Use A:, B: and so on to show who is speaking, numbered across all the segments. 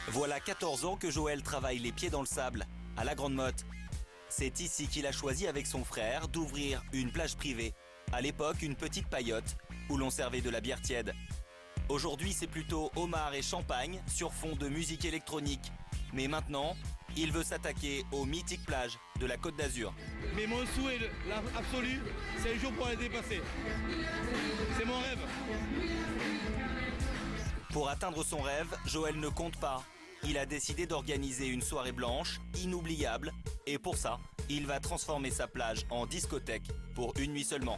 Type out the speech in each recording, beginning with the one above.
A: Voilà 14 ans que Joël travaille les pieds dans le sable, à la Grande Motte. C'est ici qu'il a choisi avec son frère d'ouvrir une plage privée. À l'époque, une petite paillote où l'on servait de la bière tiède. Aujourd'hui, c'est plutôt homard et champagne sur fond de musique électronique. Mais maintenant, il veut s'attaquer aux mythiques plages de la Côte d'Azur.
B: Mais mon souhait absolu, c'est un jour pour les dépasser. C'est mon rêve.
A: Pour atteindre son rêve, Joël ne compte pas. Il a décidé d'organiser une soirée blanche, inoubliable. Et pour ça, il va transformer sa plage en discothèque pour une nuit seulement.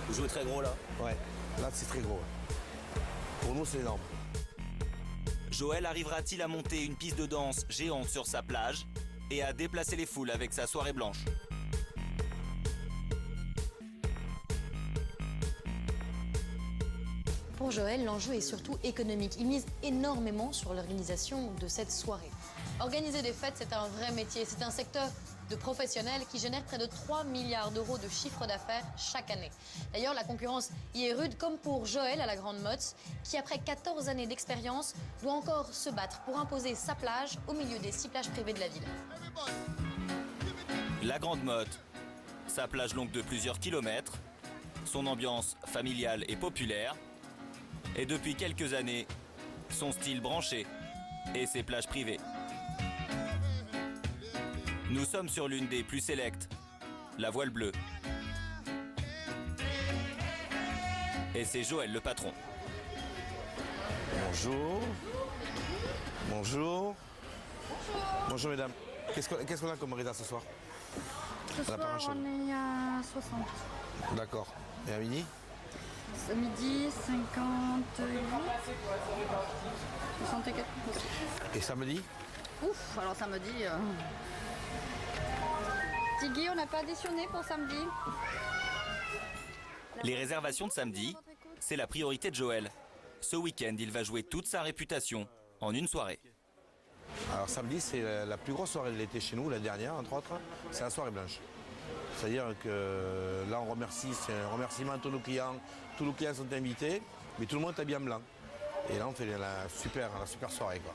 C: Vous jouez très gros là?
D: Ouais, là c'est très gros. Pour nous c'est énorme.
A: Joël arrivera-t-il à monter une piste de danse géante sur sa plage et à déplacer les foules avec sa soirée blanche?
E: Pour Joël, l'enjeu est surtout économique. Il mise énormément sur l'organisation de cette soirée. Organiser des fêtes, c'est un vrai métier. C'est un secteur de professionnels qui génère près de 3 milliards d'euros de chiffre d'affaires chaque année. D'ailleurs, la concurrence y est rude, comme pour Joël à la Grande Motte, qui après 14 années d'expérience, doit encore se battre pour imposer sa plage au milieu des 6 plages privées de la ville.
A: La Grande Motte, sa plage longue de plusieurs kilomètres, son ambiance familiale et populaire, et depuis quelques années, son style branché et ses plages privées. Nous sommes sur l'une des plus sélectes, la Voile Bleue. Et c'est Joël le patron.
D: Bonjour. Bonjour. Bonjour mesdames. Qu'est-ce qu'on a comme réda ce soir?
F: Ce soir, on est à 60.
D: D'accord. Et à midi?
F: Ce midi, 58. 64.
D: Et samedi?
F: Ouf, alors samedi... Tigui, on n'a pas additionné pour samedi.
A: Les réservations de samedi, c'est la priorité de Joël. Ce week-end, il va jouer toute sa réputation en une soirée.
D: Alors samedi, c'est la plus grosse soirée de l'été chez nous, la dernière entre autres, c'est la soirée blanche. C'est-à-dire que là, on remercie, c'est un remerciement à tous nos clients. Tous nos clients sont invités, mais tout le monde est habillé en blanc. Et là, on fait la super soirée, quoi.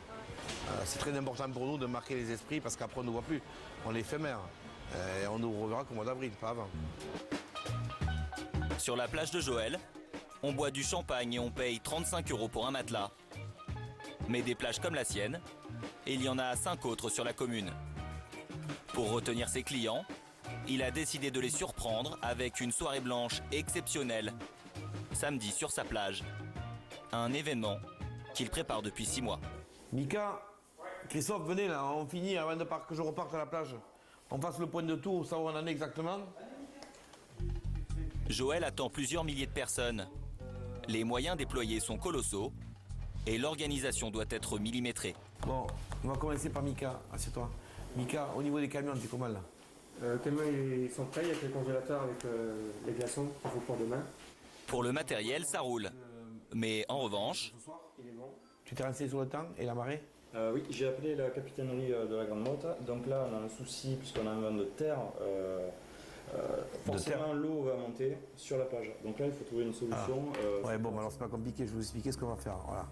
D: C'est très important pour nous de marquer les esprits parce qu'après, on ne nous voit plus. On est éphémère. Et on nous reverra qu'au mois d'avril, pas avant.
A: Sur la plage de Joël, on boit du champagne et on paye 35 € pour un matelas. Mais des plages comme la sienne, il y en a 5 autres sur la commune. Pour retenir ses clients, il a décidé de les surprendre avec une soirée blanche exceptionnelle. Samedi sur sa plage. Un événement qu'il prépare depuis 6 mois.
D: Mika, Christophe, venez là, on finit avant que je reparte à la plage. On fasse le point de tour, savoir où on en est exactement.
A: Joël attend plusieurs milliers de personnes. Les moyens déployés sont colossaux et l'organisation doit être millimétrée.
D: Bon, on va commencer par Mika, assieds-toi. Mika, au niveau des camions, t'es comment là?
G: Les camions ils sont prêts, il y a que le congélateur avec les glaçons qu'il faut pour demain.
A: Pour le matériel, ça roule. Mais en revanche,
G: Il est bon.
D: Tu t'es renseigné sur le temps et la marée?
G: Oui, j'ai appelé la capitainerie de la Grande Motte. Donc là, on a un souci puisqu'on a un vent de terre. Forcément, l'eau va monter sur la plage. Donc là, il faut trouver une solution.
D: Ouais, bon, alors c'est pas compliqué, je vais vous expliquer ce qu'on va faire. Voilà.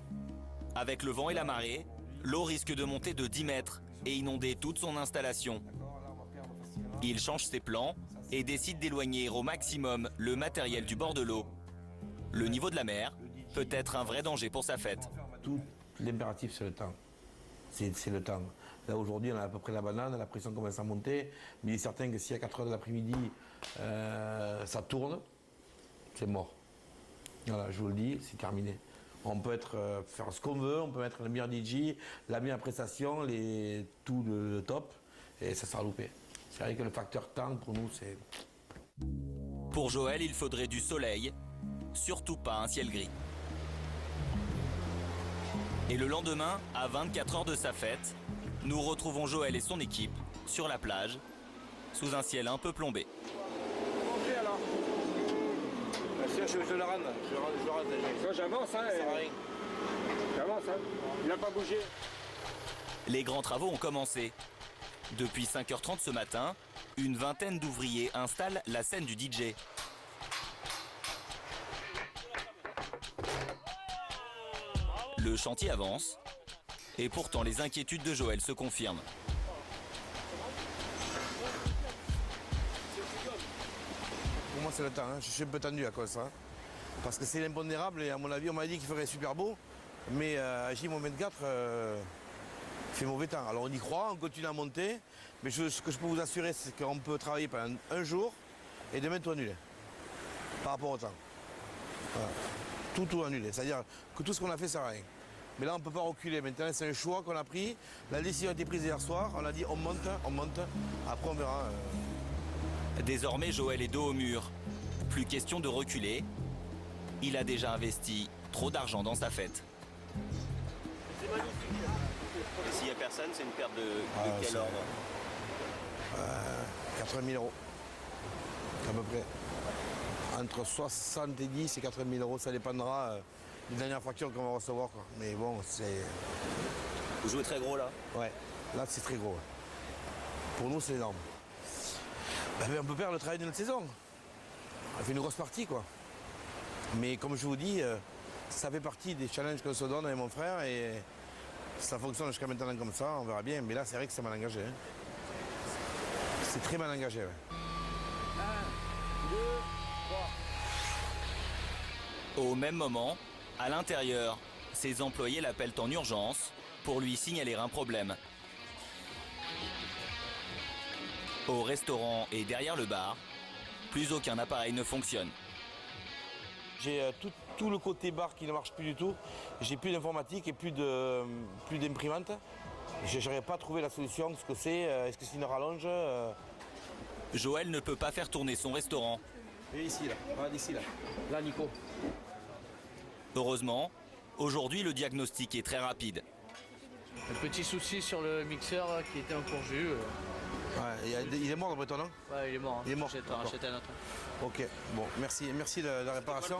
A: avec le vent et la marée, l'eau risque de monter de 10 mètres et inonder toute son installation. Il change ses plans et décide d'éloigner au maximum le matériel du bord de l'eau. Le niveau de la mer peut être un vrai danger pour sa fête.
D: Tout l'impératif, c'est le temps. C'est le temps. Là, aujourd'hui, on a à peu près la banane, la pression commence à monter, mais il est certain que si à 4 h de l'après-midi, ça tourne, c'est mort. Voilà, je vous le dis, c'est terminé. On peut faire ce qu'on veut, on peut mettre le meilleur DJ, la meilleure prestation, tout le top, et ça sera loupé. C'est vrai que le facteur temps, pour nous, c'est...
A: Pour Joël, il faudrait du soleil, surtout pas un ciel gris. Et le lendemain, à 24 heures de sa fête, nous retrouvons Joël et son équipe sur la plage, sous un ciel un peu plombé.
D: On fait alors. Je le rends déjà.
G: J'avance, hein. J'avance, hein. Il n'a pas bougé.
A: Les grands travaux ont commencé. Depuis 5h30 ce matin, une vingtaine d'ouvriers installent la scène du DJ. Le chantier avance Et pourtant, les inquiétudes de Joël se confirment.
D: Pour moi, c'est le temps. Hein. Je suis un peu tendu à cause de ça. Hein. Parce que c'est l'impondérable et à mon avis, on m'a dit qu'il ferait super beau. Mais à J-24, il fait mauvais temps. Alors on y croit, on continue à monter. Mais ce que je peux vous assurer, c'est qu'on peut travailler pendant un jour et demain tout annuler. Par rapport au temps. Voilà. Tout annulé. C'est-à-dire que tout ce qu'on a fait, ça sert à rien. Mais là, on ne peut pas reculer. Maintenant, c'est un choix qu'on a pris. La décision a été prise hier soir. On a dit on monte, on monte. Après, on verra.
A: Désormais, Joël est dos au mur. Plus question de reculer. Il a déjà investi trop d'argent dans sa fête. S'il n'y a personne, c'est une perte de quel ordre
D: 80 000 euros. À peu près. Entre 70 et 80 000 euros, ça dépendra des dernières factures qu'on va recevoir. Quoi. Mais bon, c'est...
A: Vous jouez très gros là?
D: Ouais, là c'est très gros. Ouais. Pour nous, c'est énorme. Ben, on peut perdre le travail de notre saison. On fait une grosse partie, quoi. Mais comme je vous dis, ça fait partie des challenges qu'on se donne avec mon frère et ça fonctionne jusqu'à maintenant comme ça, on verra bien. Mais là, c'est vrai que c'est mal engagé. Hein. C'est très mal engagé. Ouais.
B: 1, 2, 3.
A: Au même moment, à l'intérieur, ses employés l'appellent en urgence pour lui signaler un problème. Au restaurant et derrière le bar, plus aucun appareil ne fonctionne.
D: J'ai tout le côté bar qui ne marche plus du tout. J'ai plus d'informatique et plus d'imprimante. Je n'arrive pas à trouver la solution, ce que c'est. Est-ce que c'est une rallonge
A: Joël ne peut pas faire tourner son restaurant.
D: Et ici, là. Regarde ici, là. Là, Nico.
A: Heureusement, aujourd'hui, le diagnostic est très rapide.
B: Un petit souci sur le mixeur qui était en courju.
D: Ouais, il est mort d'après toi, non?
B: Ouais, il est mort. Hein.
D: Il est mort.
B: Racheter un autre.
D: Ok, bon, merci de la réparation.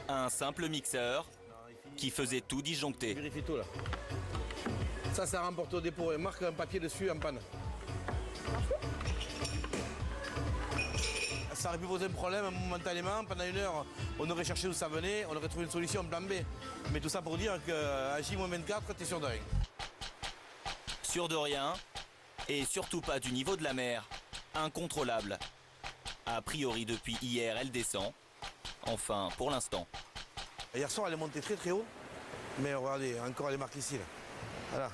A: Un simple mixeur qui faisait tout disjoncter.
D: Vérifie tout là. Ça remporte au dépôt et marque un papier dessus en panne. Ça aurait pu poser un problème momentanément. Pendant une heure, on aurait cherché d'où ça venait, on aurait trouvé une solution, plan B. Mais tout ça pour dire qu'à J-24, t'es sûr de rien.
A: Sûr de rien et surtout pas du niveau de la mer. Incontrôlable. A priori, depuis hier, elle descend. Enfin, pour l'instant.
D: Hier soir, elle est montée très très haut. Mais regardez, encore elle est marquée ici. Là. Voilà.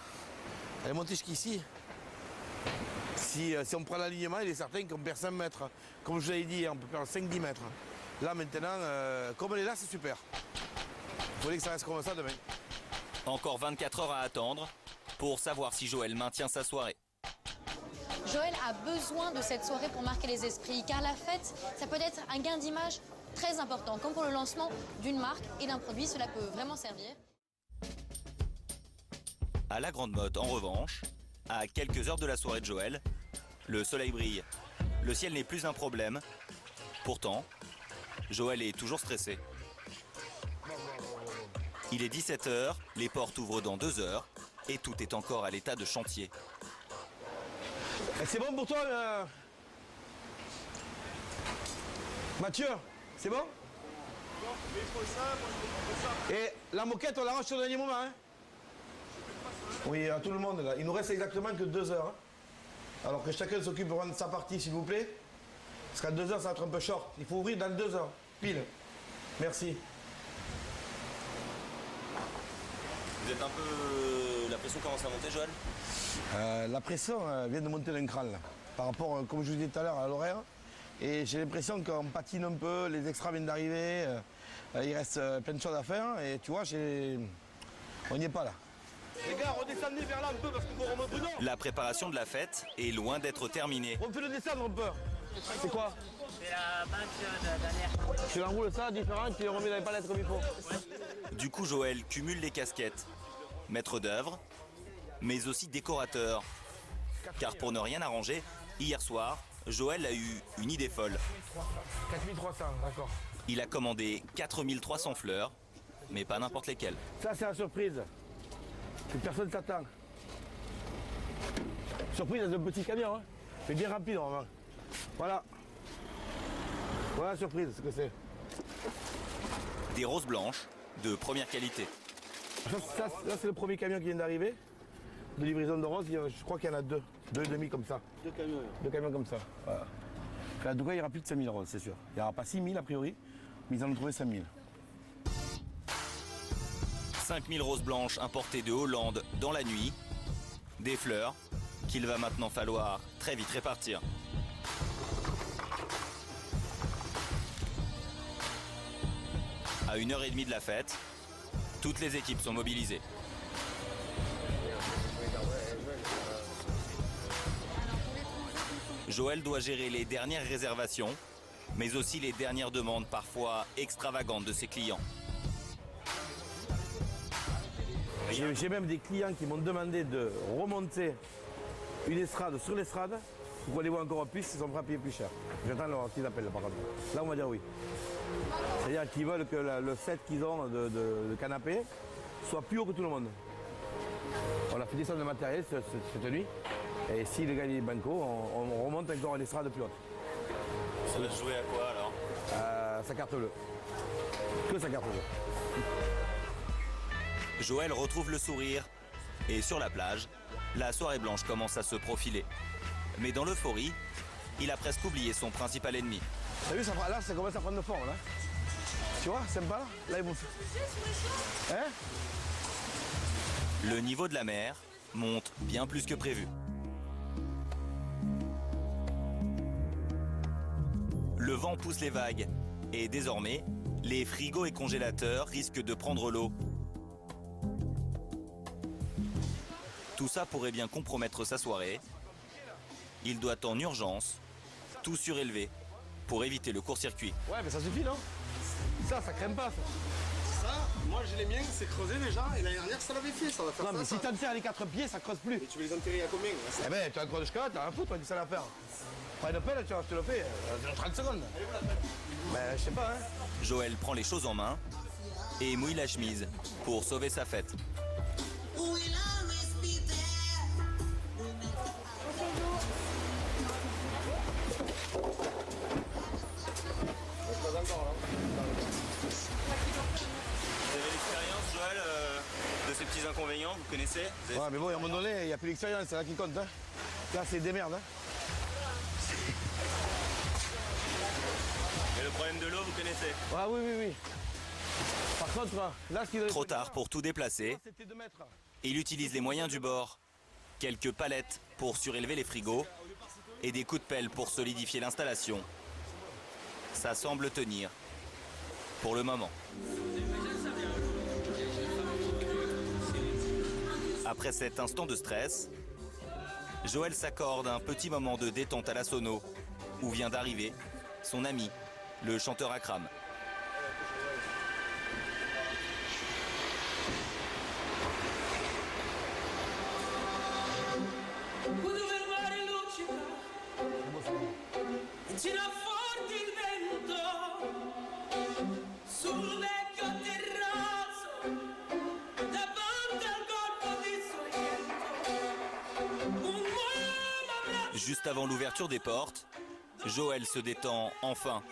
D: Elle est montée jusqu'ici. Si on prend l'alignement, il est certain qu'on perd 5 mètres. Comme je vous l'avais dit, on peut perdre 5-10 mètres. Là maintenant, comme elle est là, c'est super. Il faudrait que ça reste comme ça demain.
A: Encore 24 heures à attendre pour savoir si Joël maintient sa soirée.
E: Joël a besoin de cette soirée pour marquer les esprits, car la fête, ça peut être un gain d'image très important, comme pour le lancement d'une marque et d'un produit, cela peut vraiment servir.
A: À la Grande Motte, en revanche, à quelques heures de la soirée de Joël, le soleil brille. Le ciel n'est plus un problème. Pourtant, Joël est toujours stressé. Il est 17h, les portes ouvrent dans 2 heures et tout est encore à l'état de chantier.
D: C'est bon pour toi, Mathieu? C'est bon? Et la moquette, on l'arrange au dernier moment, hein? Oui, à tout le monde, là. Il nous reste exactement que 2 heures. Hein? Alors que chacun s'occupe de prendre sa partie, s'il vous plaît. Parce qu'à 2 heures, ça va être un peu short. Il faut ouvrir dans 2 heures, pile. Merci.
A: Vous êtes un peu... La pression commence à monter, Joël?
D: La pression vient de monter d'un cran, là. Par rapport, comme je vous disais tout à l'heure, à l'horaire. Et j'ai l'impression qu'on patine un peu, les extras viennent d'arriver. Il reste plein de choses à faire. Et tu vois, on n'y est pas là.
B: Les gars, redescendez vers là un peu parce qu'on va remonter.
A: La préparation de la fête est loin d'être terminée.
D: On peut le descendre un peu. C'est quoi?
C: C'est la banque dernière.
D: Tu l'enroules ça différent et tu le remets dans les palettes comme il faut.
A: Du coup, Joël cumule les casquettes. Maître d'œuvre, mais aussi décorateur. Car pour ne rien arranger, hier soir, Joël a eu une idée folle.
D: 4300, d'accord.
A: Il a commandé 4300 fleurs, mais pas n'importe lesquelles.
D: Ça, c'est la surprise. Que personne s'attend. Surprise dans un petit camion, hein. Mais bien rapide, normalement. Voilà. Voilà la surprise, ce que c'est.
A: Des roses blanches de première qualité.
D: Là, c'est le premier camion qui vient d'arriver, de livraison de roses. Je crois qu'il y en a deux et demi comme ça.
B: Deux camions.
D: Deux camions comme ça. Voilà. En tout cas, il n'y aura plus de 5000 roses, c'est sûr. Il n'y aura pas 6000 a priori, mais ils en ont trouvé 5000.
A: 5000 roses blanches importées de Hollande dans la nuit. Des fleurs qu'il va maintenant falloir très vite répartir. À 1h30 de la fête, toutes les équipes sont mobilisées. Joël doit gérer les dernières réservations, mais aussi les dernières demandes parfois extravagantes de ses clients.
D: J'ai même des clients qui m'ont demandé de remonter une estrade sur l'estrade pour qu'on les voit encore plus, ils sont prêts à payer plus cher. J'attends leur qu'ils appellent là par contre. Là on va dire oui. C'est-à-dire qu'ils veulent que le set qu'ils ont de canapé soit plus haut que tout le monde. On a fait descendre le matériel cette nuit. Et si les gars ils banco, on remonte encore à l'estrade plus haute.
A: Ça va se jouer à quoi alors?
D: Sa carte bleue. Que sa carte bleue.
A: Joël retrouve le sourire et sur la plage, la soirée blanche commence à se profiler. Mais dans l'euphorie, il a presque oublié son principal ennemi.
D: T'as vu, là ça commence à prendre forme là. Tu vois, sympa là? Là ils vont... Hein?
A: Le niveau de la mer monte bien plus que prévu. Le vent pousse les vagues et désormais, les frigos et congélateurs risquent de prendre l'eau. Tout ça pourrait bien compromettre sa soirée. Il doit en urgence tout surélever pour éviter le court-circuit.
D: Ouais, mais ça suffit, non? Ça crème pas, ça.
H: Ça, moi j'ai les miens, c'est creusé déjà, et l'année dernière ça l'avait fait, ça va faire
D: Non,
H: ça.
D: mais
H: ça.
D: si t'enterres les 4 pieds, ça creuse plus.
H: Et tu veux les enterrer à combien là,
D: Eh ben, tu as un gros de jusqu'à là, t'as un foutre, t'as ça à faire. Prends une pelle, tu vois, je te le fais, 30 secondes. Ben, je sais pas, hein.
A: Joël prend les choses en main et mouille la chemise pour sauver sa fête. Vous avez l'expérience, Joël, de ces petits inconvénients, vous connaissez?
D: Ouais, mais bon, à un moment donné, il n'y a plus d'expérience, c'est là qui compte, hein. Là, c'est des merdes, hein.
A: Et le problème de l'eau, vous connaissez?
D: Ah oui. Par contre, là, ce qu'il
A: Trop tard pour tout déplacer,
D: c'était de mettre.
A: il utilise les moyens du bord. Quelques palettes pour surélever les frigos et des coups de pelle pour solidifier l'installation. Ça semble tenir pour le moment. Après cet instant de stress, Joël s'accorde un petit moment de détente à la sono où vient d'arriver son ami, le chanteur Akram. Juste avant l'ouverture des portes, Joël se détend enfin